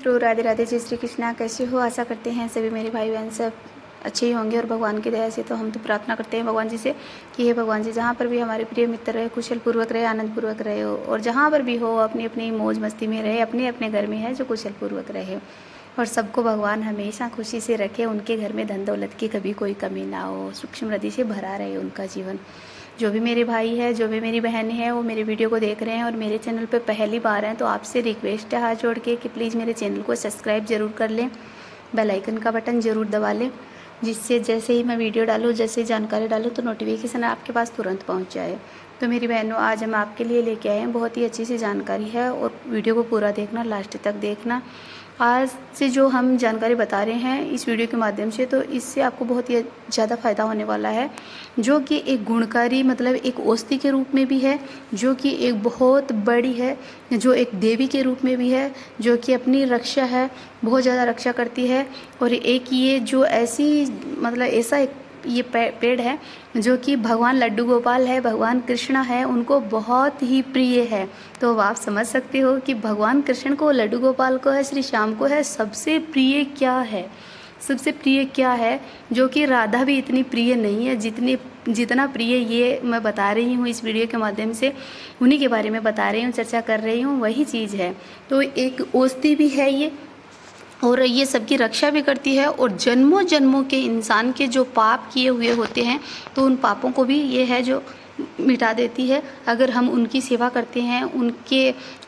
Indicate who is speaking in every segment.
Speaker 1: मित्रों, राधे राधे, जय श्री कृष्णा। कैसे हो? आशा करते हैं सभी मेरे भाई बहन सब अच्छे ही होंगे और भगवान की दया से तो हम तो प्रार्थना करते हैं भगवान जी से कि हे भगवान जी, जहाँ पर भी हमारे प्रिय मित्र रहे, कुशल पूर्वक रहे, आनंद पूर्वक रहे हो, और जहाँ पर भी हो अपनी अपनी मौज मस्ती में रहे, अपने अपने घर में है जो कुशल पूर्वक रहे, और सबको भगवान हमेशा खुशी से रखे। उनके घर में धन दौलत की कभी कोई कमी ना हो, सुख समृद्धि से भरा रहे उनका जीवन। जो भी मेरे भाई है, जो भी मेरी बहन है, वो मेरे वीडियो को देख रहे हैं और मेरे चैनल पे पहली बार हैं, तो आपसे रिक्वेस्ट है हाथ जोड़ के कि प्लीज़ मेरे चैनल को सब्सक्राइब ज़रूर कर लें, बेल आइकन का बटन ज़रूर दबा लें, जिससे जैसे ही मैं वीडियो डालूँ, जैसे ही जानकारी डालूँ, तो नोटिफिकेशन आपके पास तुरंत पहुँच जाए। तो मेरी बहनों, आज हम आपके लिए लेके आए हैं बहुत ही अच्छी सी जानकारी है, और वीडियो को पूरा देखना, लास्ट तक देखना। आज से जो हम जानकारी बता रहे हैं इस वीडियो के माध्यम से, तो इससे आपको बहुत ही ज़्यादा फायदा होने वाला है, जो कि एक गुणकारी मतलब एक औषधि के रूप में भी है, जो कि एक बहुत बड़ी है, जो एक देवी के रूप में भी है, जो कि अपनी रक्षा है, बहुत ज़्यादा रक्षा करती है। और एक ये जो ऐसी मतलब ऐसा एक ये पेड़ है जो कि भगवान लड्डू गोपाल है, भगवान कृष्णा है, उनको बहुत ही प्रिय है। तो अब आप समझ सकते हो कि भगवान कृष्ण को, लड्डू गोपाल को है, श्री श्याम को है, सबसे प्रिय क्या है, सबसे प्रिय क्या है, जो कि राधा भी इतनी प्रिय नहीं है जितना प्रिय ये मैं बता रही हूँ इस वीडियो के माध्यम से, उन्हीं के बारे में बता रही हूँ, चर्चा कर रही हूँ, वही चीज़ है। तो एक औषधि भी है ये, और ये सबकी रक्षा भी करती है, और जन्मों जन्मों के इंसान के जो पाप किए हुए होते हैं, तो उन पापों को भी ये है जो मिटा देती है। अगर हम उनकी सेवा करते हैं,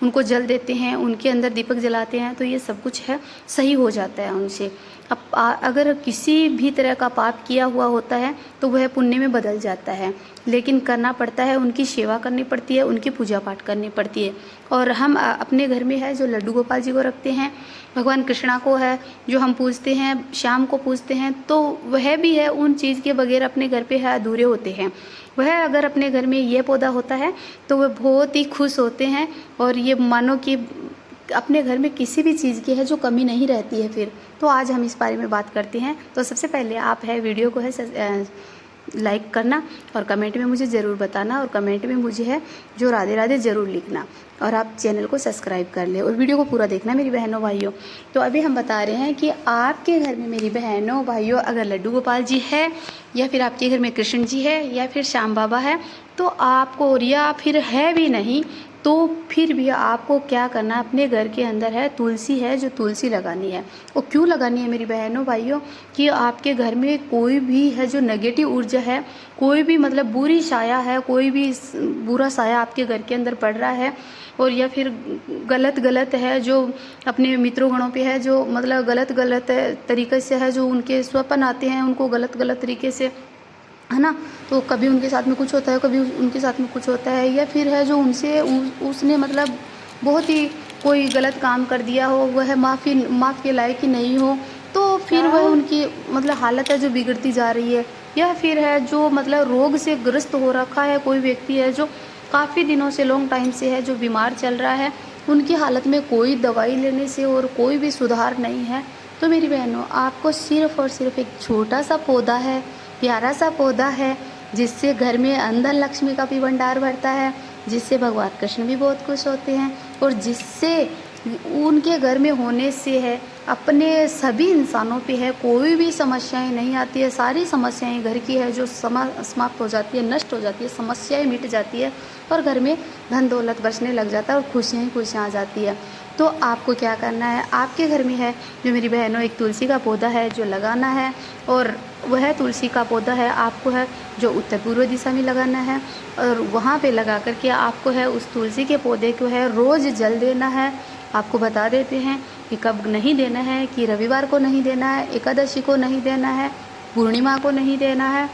Speaker 1: उनको जल देते हैं, उनके अंदर दीपक जलाते हैं, तो ये सब कुछ है सही हो जाता है उनसे। अब अगर किसी भी तरह का पाप किया हुआ होता है तो वह पुण्य में बदल जाता है, लेकिन करना पड़ता है, उनकी सेवा करनी पड़ती है, उनकी पूजा पाठ करनी पड़ती है। और हम अपने घर में है जो लड्डू गोपाल जी को रखते हैं, भगवान कृष्णा को है जो हम पूजते हैं, श्याम को पूजते हैं, तो वह भी है उन चीज़ के बगैर अपने घर पे है अधूरे होते हैं। वह अगर अपने घर में ये पौधा होता है तो वह बहुत ही खुश होते हैं, और ये मानो कि अपने घर में किसी भी चीज़ की है जो कमी नहीं रहती है फिर। तो आज हम इस बारे में बात करते हैं। तो सबसे पहले आप है वीडियो को है लाइक करना, और कमेंट में मुझे ज़रूर बताना, और कमेंट में मुझे है जो राधे राधे ज़रूर लिखना, और आप चैनल को सब्सक्राइब कर ले और वीडियो को पूरा देखना मेरी बहनों भाइयों। तो अभी हम बता रहे हैं कि आपके घर में मेरी बहनों भाइयों अगर लड्डू गोपाल जी है, या फिर आपके घर में कृष्ण जी है, या फिर श्याम बाबा है, तो आपको, और या फिर है भी नहीं, तो फिर भी आपको क्या करना, अपने घर के अंदर है तुलसी है जो तुलसी लगानी है। और क्यों लगानी है मेरी बहनों भाइयों, कि आपके घर में कोई भी है जो नेगेटिव ऊर्जा है, कोई भी मतलब बुरी छाया है, कोई भी बुरा साया आपके घर के अंदर पड़ रहा है, और या फिर गलत है जो अपने मित्रों गणों पे है, जो मतलब गलत तरीके से है, जो उनके स्वप्न आते हैं उनको गलत तरीके से, है ना, तो कभी उनके साथ में कुछ होता है, कभी उनके साथ में कुछ होता है, या फिर है जो उनसे उसने मतलब बहुत ही कोई गलत काम कर दिया हो, वह माफ़ के लायक ही नहीं हो, तो फिर वह उनकी मतलब हालत है जो बिगड़ती जा रही है। या फिर है जो मतलब रोग से ग्रस्त हो रखा है, कोई व्यक्ति है जो काफ़ी दिनों से, लॉन्ग टाइम से है जो बीमार चल रहा है, उनकी हालत में कोई दवाई लेने से और कोई भी सुधार नहीं है। तो मेरी बहनों, आपको सिर्फ और सिर्फ एक छोटा सा पौधा है, प्यारा सा पौधा है, जिससे घर में अंदर लक्ष्मी का भी भंडार भरता है, जिससे भगवान कृष्ण भी बहुत खुश होते हैं, और जिससे उनके घर में होने से है अपने सभी इंसानों पे है कोई भी समस्याएं नहीं आती है। सारी समस्याएं घर की है जो समाप्त हो जाती है, नष्ट हो जाती है, समस्याएं मिट जाती है, और घर में धन दौलत बरसने लग जाता है, और खुशियाँ ही खुशियाँ आ जाती है। तो आपको क्या करना है, आपके घर में है जो मेरी बहनों एक तुलसी का पौधा है जो लगाना है, और वह तुलसी का पौधा है आपको है जो उत्तर पूर्व दिशा में लगाना है, और वहाँ पे लगा करके आपको है उस तुलसी के पौधे को है रोज़ जल देना है। आपको बता देते हैं कि कब नहीं देना है, कि रविवार को नहीं देना है, एकादशी को नहीं देना है, पूर्णिमा को नहीं देना है।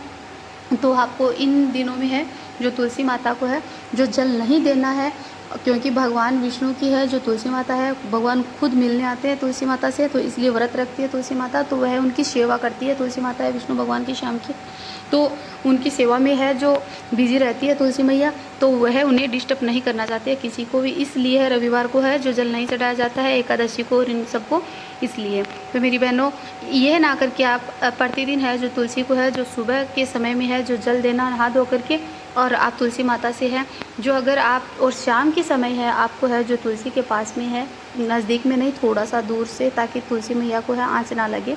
Speaker 1: तो आपको इन दिनों में है जो तुलसी माता को है जो जल नहीं देना है, क्योंकि भगवान विष्णु की है जो तुलसी माता है, भगवान खुद मिलने आते हैं तुलसी माता से, तो इसलिए व्रत रखती है तुलसी माता, तो वह उनकी सेवा करती है। तुलसी माता है विष्णु भगवान की, श्याम की, तो उनकी सेवा में है जो बिजी रहती है तुलसी मैया, तो वह उन्हें डिस्टर्ब नहीं करना चाहती है किसी को भी, इसलिए है रविवार को है जो जल नहीं चढ़ाया जाता है, एकादशी को और इन सबको, इसलिए। तो मेरी बहनों, यह ना करके आप प्रतिदिन है जो तुलसी को है जो सुबह के समय में है जो जल देना, नहा धो करके और आप तुलसी माता से है जो अगर आप और शाम के समय है आपको है जो तुलसी के पास में है, नज़दीक में नहीं थोड़ा सा दूर से, ताकि तुलसी मैया को है आँच ना लगे,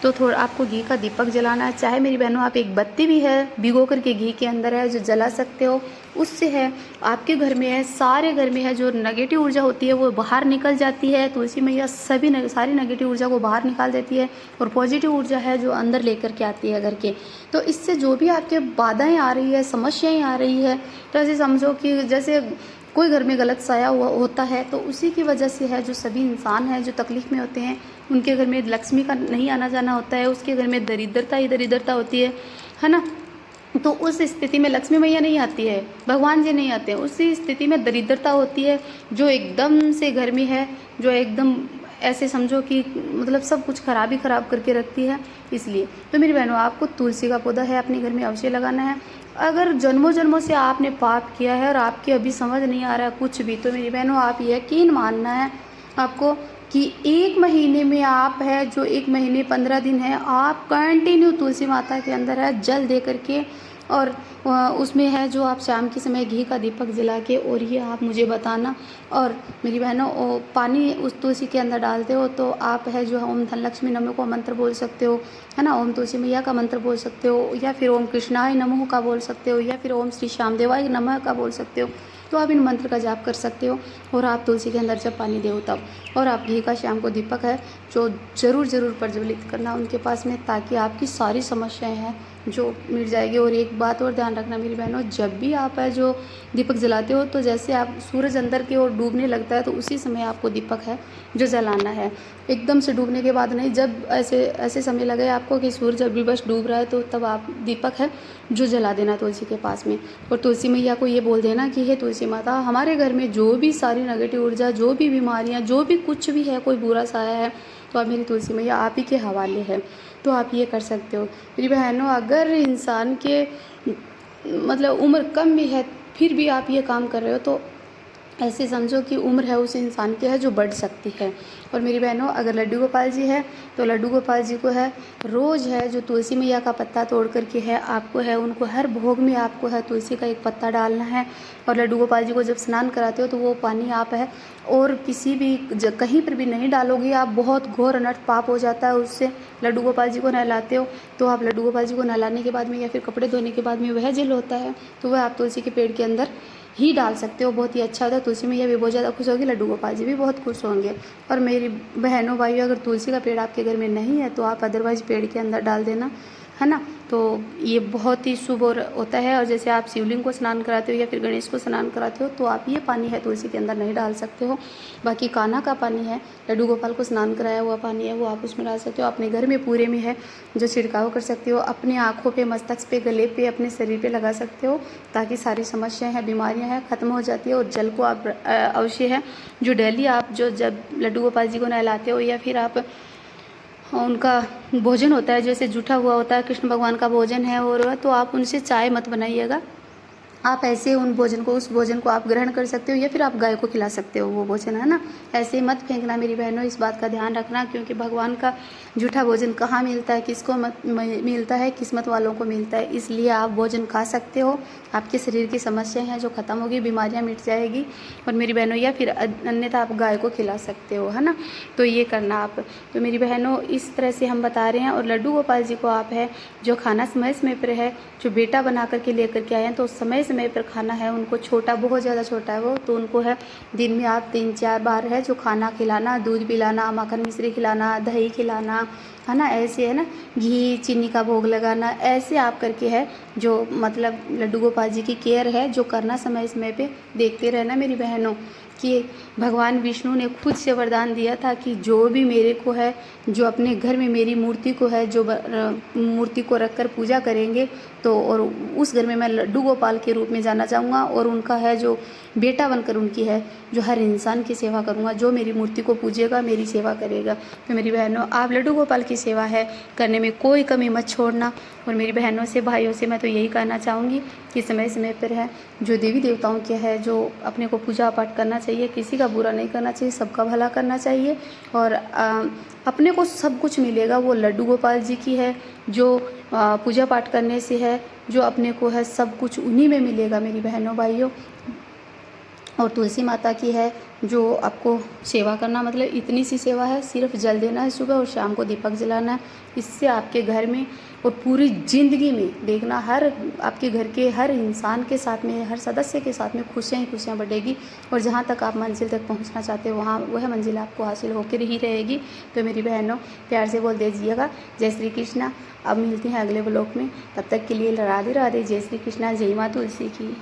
Speaker 1: तो थोड़ा आपको घी का दीपक जलाना है। चाहे मेरी बहनों आप एक बत्ती भी है भिगो करके घी के अंदर है जो जला सकते हो, उससे है आपके घर में है सारे घर में है जो नेगेटिव ऊर्जा होती है वो बाहर निकल जाती है। तुलसी मैया सारी नेगेटिव ऊर्जा को बाहर निकाल देती है और पॉजिटिव ऊर्जा है जो अंदर लेकर के आती है घर के। तो इससे जो भी आपके बाधाएं आ रही है, समस्याएं आ रही है, तो ऐसे समझो कि जैसे कोई घर में गलत साया हुआ होता है तो उसी की वजह से है जो सभी इंसान हैं जो तकलीफ़ में होते हैं, उनके घर में लक्ष्मी का नहीं आना जाना होता है, उसके घर में दरिद्रता ही दरिद्रता होती है ना। तो उस स्थिति में लक्ष्मी मैया नहीं आती है, भगवान जी नहीं आते हैं, उसी स्थिति में दरिद्रता होती है जो एकदम से घर में है, जो एकदम ऐसे समझो कि मतलब सब कुछ खराब ही खराब करके रखती है। इसलिए तो मेरी बहनों आपको तुलसी का पौधा है अपने घर में अवश्य लगाना है। अगर जन्मों जन्मों से आपने पाप किया है और आपकी अभी समझ नहीं आ रहा है कुछ भी, तो मेरी बहनों आप यकीन मानना है आपको कि 1 महीने में आप है जो 1 महीने 15 दिन है आप कंटिन्यू तुलसी माता के अंदर है जल दे करके और उसमें है जो आप शाम के समय घी का दीपक जला के और ये आप मुझे बताना। और मेरी बहनों पानी उस तुलसी के अंदर डालते हो तो आप है जो ओम धन लक्ष्मी नमः को मंत्र बोल सकते हो, है ना, ओम तुलसी मैया का मंत्र बोल सकते हो, या फिर ओम कृष्णाय नमः का बोल सकते हो, या फिर ओम श्री श्यामदेवाय नमः का बोल सकते हो। तो आप इन मंत्र का जाप कर सकते हो और आप तुलसी के अंदर जब पानी दो तब, और आप घी का शाम को दीपक है जो ज़रूर प्रज्वलित करना उनके पास में, ताकि आपकी सारी समस्याएं हैं जो मिट जाएगी। और एक बात और ध्यान रखना मेरी बहनों, जब भी आप है जो दीपक जलाते हो तो जैसे आप सूरज अंदर की ओर डूबने लगता है तो उसी समय आपको दीपक है जो जलाना है, एकदम से डूबने के बाद नहीं। जब ऐसे समय लगे आपको कि सूरज अभी बस डूब रहा है तो तब आप दीपक है जो जला देना तुलसी के पास में। और तुलसी मैया को ये बोल देना कि हे तुलसी माता, हमारे घर में जो भी सारी नेगेटिव ऊर्जा, जो भी बीमारियाँ, जो भी कुछ भी है, कोई बुरा साया है, तो अब मेरी तुलसी मैया आप ही के हवाले है। तो आप ये कर सकते हो मेरी बहनों। अगर इंसान के मतलब उम्र कम भी है फिर भी आप ये काम कर रहे हो तो ऐसे समझो कि उम्र है उस इंसान की है जो बढ़ सकती है। और मेरी बहनों अगर लड्डू गोपाल जी है तो लड्डू गोपाल जी को है रोज़ है जो तुलसी मैया का पत्ता तोड़ करके है आपको है उनको हर भोग में आपको है तुलसी का एक पत्ता डालना है। और लड्डू गोपाल जी को जब स्नान कराते हो तो वो पानी आप है और किसी भी कहीं पर भी नहीं डालोगे आप, बहुत घोर अनर्थ पाप हो जाता है उससे। लड्डू गोपाल जी को नहलाते हो तो आप लड्डू गोपाल जी को नहलाने के बाद में या फिर कपड़े धोने के बाद में वह जल होता है तो वह आप तुलसी के पेड़ के अंदर ही डाल सकते हो, बहुत ही अच्छा होता है। तुलसी मैया भी बहुत ज़्यादा खुश होगी, लड्डू गोपाल जी भी बहुत खुश होंगे। और मेरी बहनों भाइयों अगर तुलसी का पेड़ आपके घर में नहीं है तो आप अदरवाइज पेड़ के अंदर डाल देना, है ना। तो ये बहुत ही शुभ होता है। और जैसे आप शिवलिंग को स्नान कराते हो या फिर गणेश को स्नान कराते हो तो आप ये पानी है तुलसी के अंदर नहीं डाल सकते हो। बाकी कान्हा का पानी है, लड्डू गोपाल को स्नान कराया हुआ पानी है, वो आप उसमें डाल सकते हो। अपने घर में पूरे में है जो छिड़काव कर सकते हो, अपने आँखों पे, मस्तक पे, गले पे, अपने शरीर पे लगा सकते हो ताकि सारी समस्याएं हैं, बीमारियां हैं, ख़त्म हो जाती है। और जल को आप अवश्य है जो डेली आप जो जब लड्डू गोपाल जी को नहलाते हो या फिर आप उनका भोजन होता है जैसे जूठा हुआ होता है, कृष्ण भगवान का भोजन है, और तो आप उनसे चाय मत बनाइएगा, आप ऐसे उस भोजन को आप ग्रहण कर सकते हो या फिर आप गाय को खिला सकते हो वो भोजन, है ना। ऐसे मत फेंकना मेरी बहनों, इस बात का ध्यान रखना, क्योंकि भगवान का जूठा भोजन कहाँ मिलता है, किसको मिलता है, किस्मत वालों को मिलता है। इसलिए आप भोजन खा सकते हो, आपके शरीर की समस्याएं हैं जो ख़त्म होगी, बीमारियां मिट जाएगी। और मेरी बहनों या फिर अन्यथा आप गाय को खिला सकते हो, है ना। तो ये करना आप। तो मेरी बहनों इस तरह से हम बता रहे हैं। और लड्डू गोपाल जी को आप है जो खाना समय समय पर है जो बेटा बना करके लेकर के आए हैं तो समय पर खाना है उनको, छोटा बहुत ज़्यादा छोटा है वो, तो उनको है दिन में आप 3-4 बार है जो खाना खिलाना, दूध पिलाना, माखन मिश्री खिलाना, दही खिलाना, है ना। ऐसे है ना, घी चीनी का भोग लगाना, ऐसे आप करके है जो मतलब लड्डू गोपाल जी की केयर है जो करना, समय समय पे देखते रहना मेरी बहनों। कि भगवान विष्णु ने खुद से वरदान दिया था कि जो भी मेरे को है जो अपने घर में मेरी मूर्ति को है जो मूर्ति को रखकर पूजा करेंगे तो और उस घर में मैं लड्डू गोपाल के रूप में जाना चाहूँगा और उनका है जो बेटा बनकर उनकी है जो हर इंसान की सेवा करूँगा, जो मेरी मूर्ति को पूजेगा मेरी सेवा करेगा। तो मेरी बहनों आप लड्डू गोपाल की सेवा है करने में कोई कमी मत छोड़ना। और मेरी बहनों से भाइयों से मैं तो यही कहना चाहूँगी कि समय समय पर है जो देवी देवताओं के है जो अपने को पूजा पाठ करना चाहिए, किसी का बुरा नहीं करना चाहिए, सबका भला करना चाहिए। और अपने को सब कुछ मिलेगा वो लड्डू गोपाल जी की है जो पूजा पाठ करने से है है जो अपने को है सब कुछ उन्हीं में मिलेगा मेरी बहनों भाइयों। और तुलसी माता की है जो आपको सेवा करना, मतलब इतनी सी सेवा है, सिर्फ जल देना है सुबह और शाम को दीपक जलाना है। इससे आपके घर में और पूरी ज़िंदगी में देखना, हर आपके घर के हर इंसान के साथ में, हर सदस्य के साथ में खुशियाँ ही खुशियाँ बढ़ेगी। और जहाँ तक आप मंजिल तक पहुँचना चाहते हो वहाँ वह मंजिल आपको हासिल होकर ही रहेगी। तो मेरी बहनों प्यार से बोल दीजिएगा जय श्री कृष्णा। अब मिलते हैं अगले ब्लॉग में, तब तक के लिए राधे राधे, जय श्री कृष्णा, जय माँ तुलसी की।